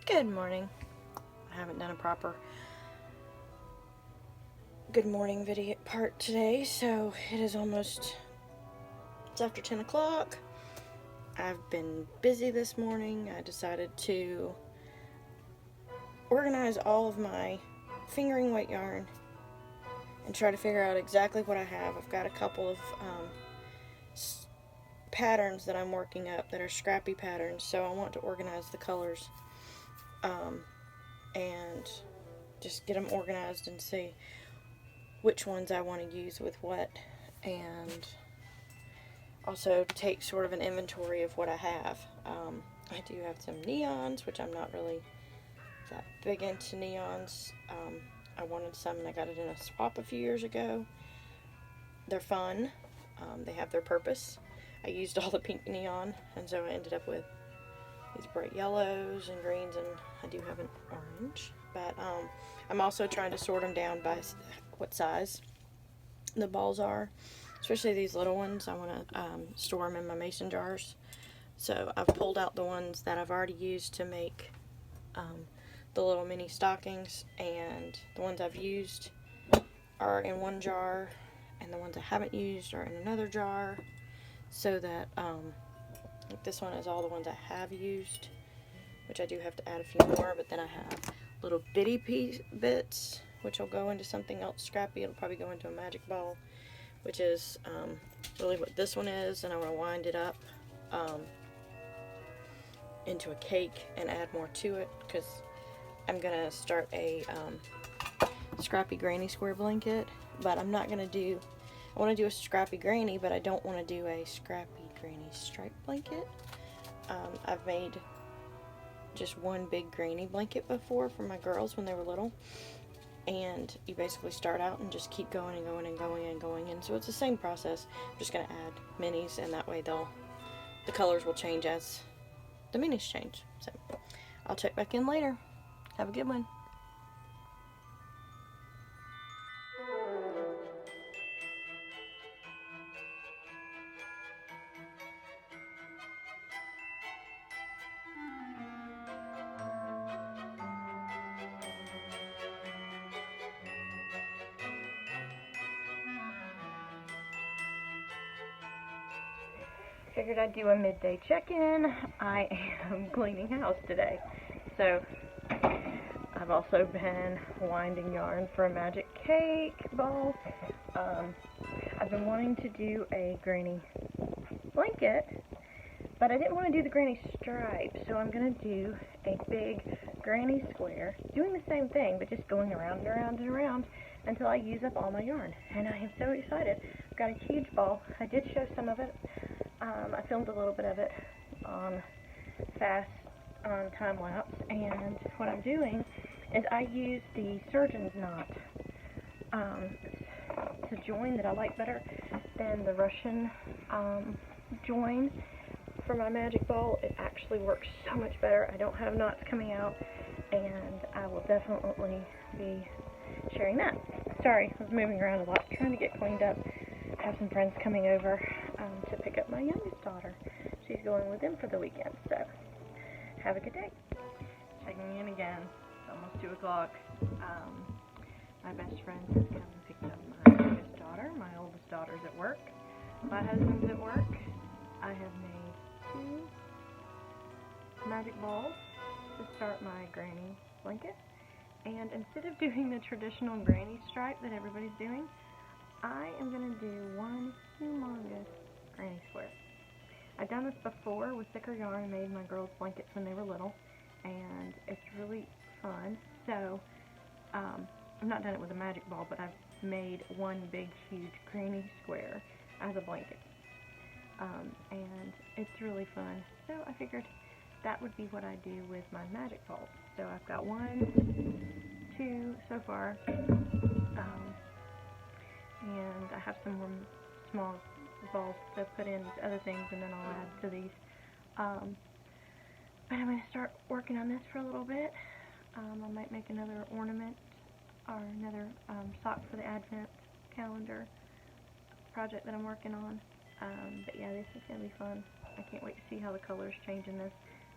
Good morning. I haven't done a proper good morning video part today, so it is it's after 10 o'clock. I've been busy this morning. I decided to organize all of my fingering weight yarn and try to figure out exactly what I have. I've got a couple of patterns that I'm working up that are scrappy patterns, so I want to organize the colors and just get them organized and see which ones I want to use with what, and also take sort of an inventory of what I have. I do have some neons, which I'm not really that big into neons. I wanted some and I got it in a swap a few years ago. They're fun. They have their purpose. I used all the pink neon, and so I ended up with these bright yellows and greens, and I do have an orange. But I'm also trying to sort them down by what size the balls are, especially these little ones. I want to store them in my mason jars. So I've pulled out the ones that I've already used to make the little mini stockings, and the ones I've used are in one jar, and the ones I haven't used are in another jar, so that like this one is all the ones I have used, which I do have to add a few more, but then I have little bitty bits, which will go into something else scrappy. It'll probably go into a magic ball, which is really what this one is, and I want to wind it up into a cake and add more to it, because I'm going to start a scrappy granny square blanket, but I'm not going to do, I want to do a scrappy granny, but I don't want to do a scrappy granny stripe blanket. I've made just one big granny blanket before for my girls when they were little, and you basically start out and just keep going and going and going and going, and so it's the same process. I'm just going to add minis, and that way the colors will change as the minis change. So I'll check back in later. Have a good one. Figured I'd do a midday check-in. I am cleaning house today, so I've also been winding yarn for a magic cake ball. I've been wanting to do a granny blanket, but I didn't want to do the granny stripe, so I'm going to do a big granny square, doing the same thing, but just going around and around and around until I use up all my yarn, and I am so excited. I've got a huge ball. I did show some of it. I filmed a little bit of it on time lapse, and what I'm doing is I use the surgeon's knot to join that I like better than the Russian join for my magic ball. It actually works so much better. I don't have knots coming out, and I will definitely be sharing that. Sorry, I was moving around a lot trying to get cleaned up. I have some friends coming over to pick up my youngest daughter. She's going with them for the weekend, so have a good day. Checking in again. It's almost 2 o'clock. My best friend has come and picked up my youngest daughter. My oldest daughter's at work. My husband's at work. I have made 2 magic balls to start my granny blanket. And instead of doing the traditional granny stripe that everybody's doing, I am going to do one humongous granny square. I've done this before with thicker yarn and made my girls blankets when they were little, and it's really fun. So I've not done it with a magic ball, but I've made one big huge granny square as a blanket, and it's really fun. So I figured that would be what I do with my magic balls. So I've got 1, 2 so far, and I have some more small balls to put in other things, and then I'll add to these. But I'm going to start working on this for a little bit. I might make another ornament or another sock for the Advent calendar project that I'm working on. But yeah, this is going to be fun. I can't wait to see how the colors change in this.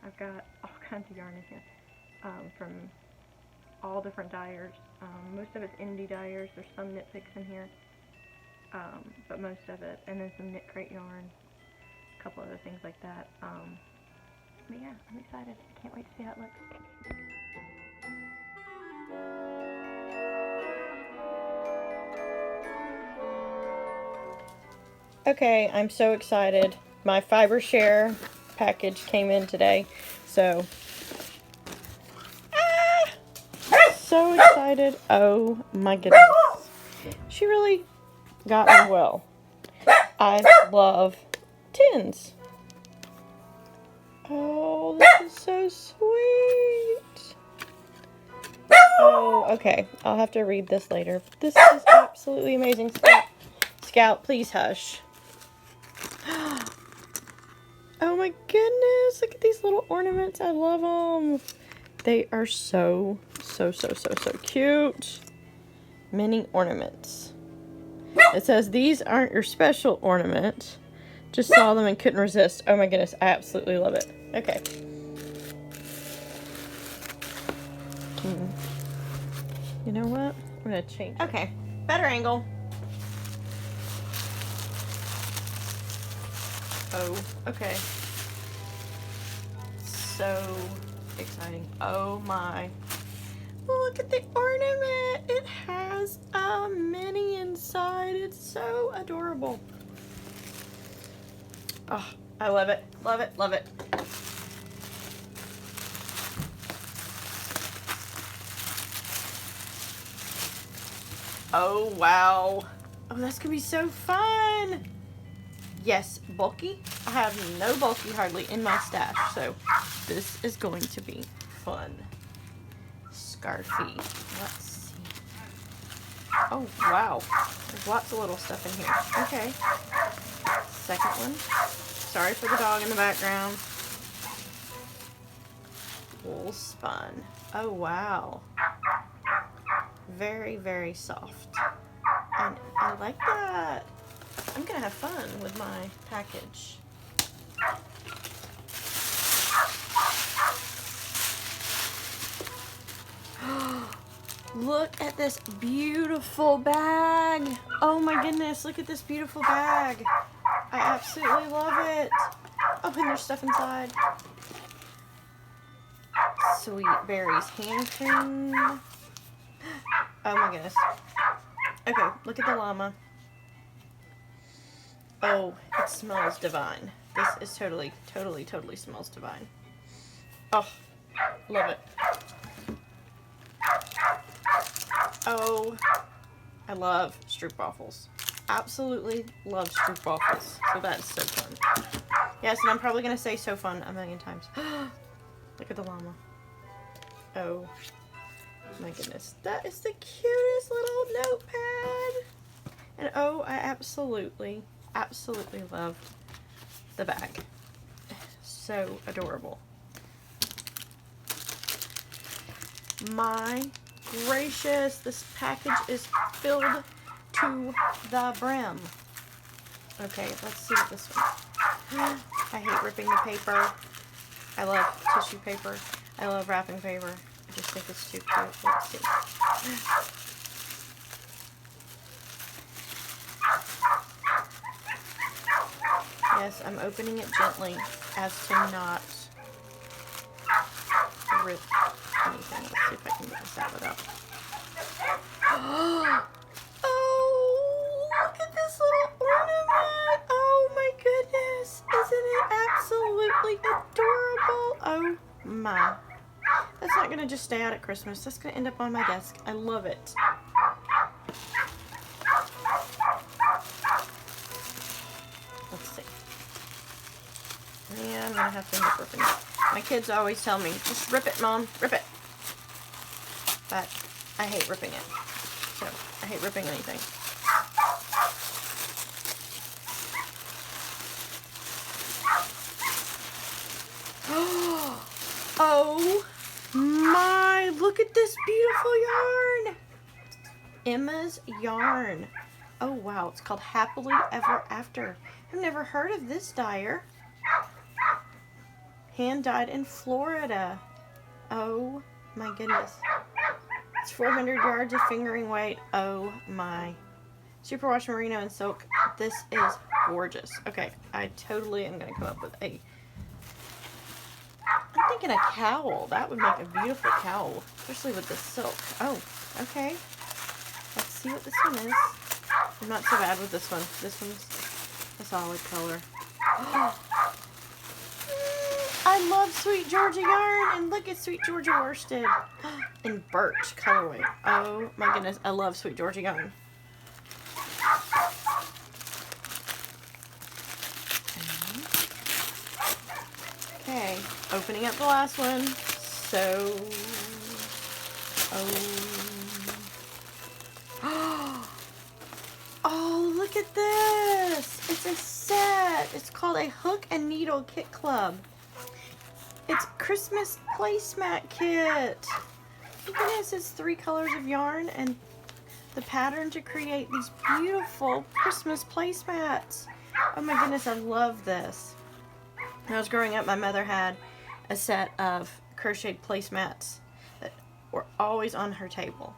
I've got all kinds of yarn in here. from all different dyers. Most of it's indie dyers. There's some knit picks in here, but most of it, and then some knit crate yarn, a couple other things like that. But yeah, I'm excited. I can't wait to see how it looks. Okay, I'm so excited. My FibreShare package came in today, so so excited. Oh my goodness. She really got me well. I love tins. Oh, this is so sweet. Oh, okay. I'll have to read this later. This is absolutely amazing. Scout, please hush. Oh my goodness. Look at these little ornaments. I love them. They are so cute. Mini ornaments. It says, these aren't your special ornament. Just saw them and couldn't resist. Oh my goodness, I absolutely love it. Okay. You know what? I'm gonna change it. Okay, better angle. Oh, okay. So exciting. Oh my. Look at the ornament. It has a mini inside. It's so adorable. Oh, I love it. Love it. Love it. Oh, wow. Oh, that's going to be so fun. Yes, bulky. I have no bulky hardly in my stash, so this is going to be fun. Scarfy. Let's see. Oh, wow. There's lots of little stuff in here. Okay. Second one. Sorry for the dog in the background. Wool spun. Oh, wow. Very, very soft. And I like that. I'm going to have fun with my package. Look at this beautiful bag. Oh my goodness, look at this beautiful bag. I absolutely love it. Oh, and there's stuff inside. Sweet berries hand cream. Oh my goodness. Okay, look at the llama. Oh, it smells divine. This is totally smells divine. Oh, love it. Oh, I love stroopwafels. Absolutely love stroopwafels. So that's so fun. Yes, and I'm probably going to say so fun a million times. Look at the llama. Oh, my goodness. That is the cutest little notepad. And oh, I absolutely love the bag. So adorable. My gracious, this package is filled to the brim. Okay, let's see what this one. I hate ripping the paper. I love tissue paper. I love wrapping paper. I just think it's too cute. Let's see. Yes, I'm opening it gently as to not rip anything. Let's see if I can get this out without. Oh, look at this little ornament. Oh my goodness. Isn't it absolutely adorable? Oh my. That's not going to just stay out at Christmas. That's going to end up on my desk. I love it. Let's see. Yeah, I'm going to have to end up ripping it. My kids always tell me, just rip it, Mom. Rip it. But I hate ripping it. So, I hate ripping anything. Oh my, look at this beautiful yarn. Emma's yarn. Oh wow, it's called Happily Ever After. I've never heard of this dyer. Hand dyed in Florida. Oh my goodness. It's 400 yards of fingering weight. Oh my. Superwash merino and silk. This is gorgeous. Okay, I totally am going to come up with a... I'm thinking a cowl. That would make a beautiful cowl, especially with the silk. Oh, okay. Let's see what this one is. I'm not so bad with this one. This one's a solid color. I love Sweet Georgia yarn, and look at Sweet Georgia worsted in birch colorway. Oh my goodness, I love Sweet Georgia yarn. Okay, opening up the last one. So, oh, look at this. It's a set. It's called a Hook and Needle Kit Club. It's Christmas placemat kit. Look at this. It's 3 colors of yarn and the pattern to create these beautiful Christmas placemats. Oh my goodness, I love this. When I was growing up, my mother had a set of crocheted placemats that were always on her table.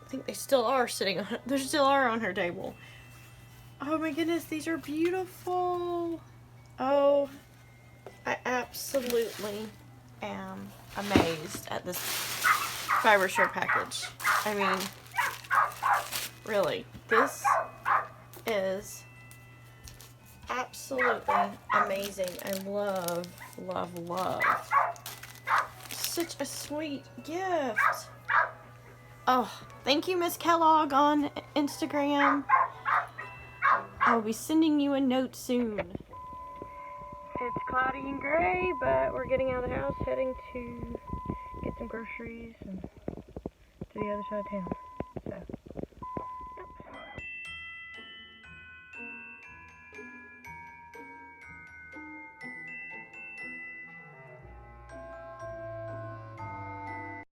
I think they still are sitting on, they still are on her table. Oh my goodness, these are beautiful. Oh, I absolutely am amazed at this FibreShare package. I mean, really, this is absolutely amazing. I love, love, love. Such a sweet gift. Oh, thank you, Miss Kellogg on Instagram. I'll be sending you a note soon. It's cloudy and gray, but we're getting out of the house, heading to get some groceries and to the other side of town.